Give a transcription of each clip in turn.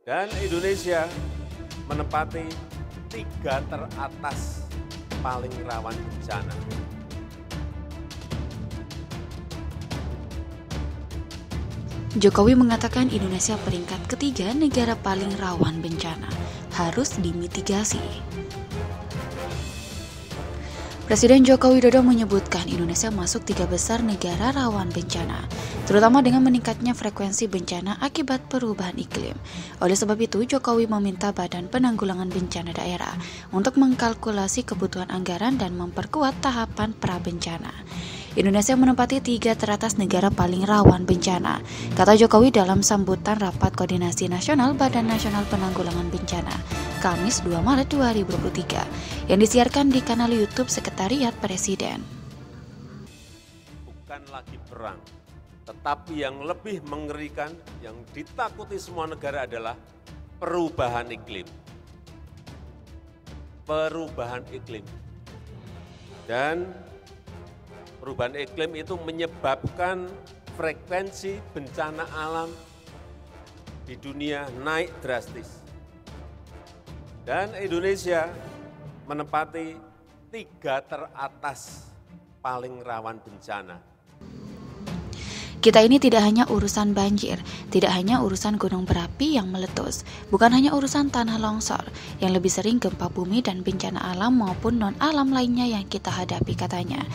Dan Indonesia menempati 3 teratas paling rawan bencana. Jokowi mengatakan Indonesia peringkat ketiga negara paling rawan bencana, harus dimitigasi. Presiden Joko Widodo menyebutkan Indonesia masuk 3 besar negara rawan bencana, terutama dengan meningkatnya frekuensi bencana akibat perubahan iklim. Oleh sebab itu, Jokowi meminta Badan Penanggulangan Bencana Daerah untuk mengkalkulasi kebutuhan anggaran dan memperkuat tahapan prabencana. Indonesia menempati 3 teratas negara paling rawan bencana, kata Jokowi dalam sambutan Rapat Koordinasi Nasional Badan Nasional Penanggulangan Bencana, Kamis 2 Maret 2023, yang disiarkan di kanal YouTube Sekretariat Presiden. Bukan lagi perang, tetapi yang lebih mengerikan, yang ditakuti semua negara adalah perubahan iklim. Perubahan iklim. Dan perubahan iklim itu menyebabkan frekuensi bencana alam di dunia naik drastis. Dan Indonesia menempati 3 teratas paling rawan bencana. Kita ini tidak hanya urusan banjir, tidak hanya urusan gunung berapi yang meletus, bukan hanya urusan tanah longsor, yang lebih sering gempa bumi dan bencana alam maupun non-alam lainnya yang kita hadapi, katanya.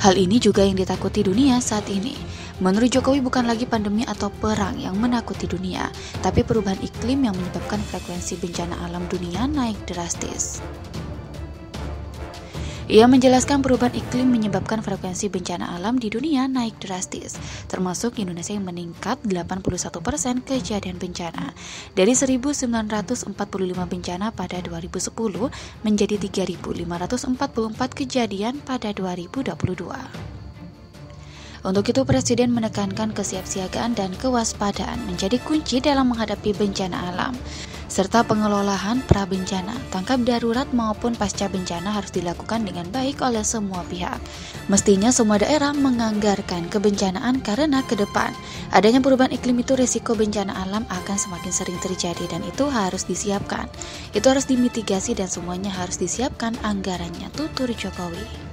Hal ini juga yang ditakuti dunia saat ini. Menurut Jokowi, bukan lagi pandemi atau perang yang menakuti dunia, tapi perubahan iklim yang menyebabkan frekuensi bencana alam dunia naik drastis. Ia menjelaskan perubahan iklim menyebabkan frekuensi bencana alam di dunia naik drastis, termasuk Indonesia yang meningkat 81% kejadian bencana. Dari 1.945 bencana pada 2010 menjadi 3.544 kejadian pada 2022. Untuk itu, Presiden menekankan kesiapsiagaan dan kewaspadaan menjadi kunci dalam menghadapi bencana alam, serta pengelolaan prabencana, tanggap darurat maupun pasca bencana harus dilakukan dengan baik oleh semua pihak. Mestinya semua daerah menganggarkan kebencanaan karena ke depan adanya perubahan iklim itu risiko bencana alam akan semakin sering terjadi dan itu harus disiapkan. Itu harus dimitigasi dan semuanya harus disiapkan anggarannya, tutur Jokowi.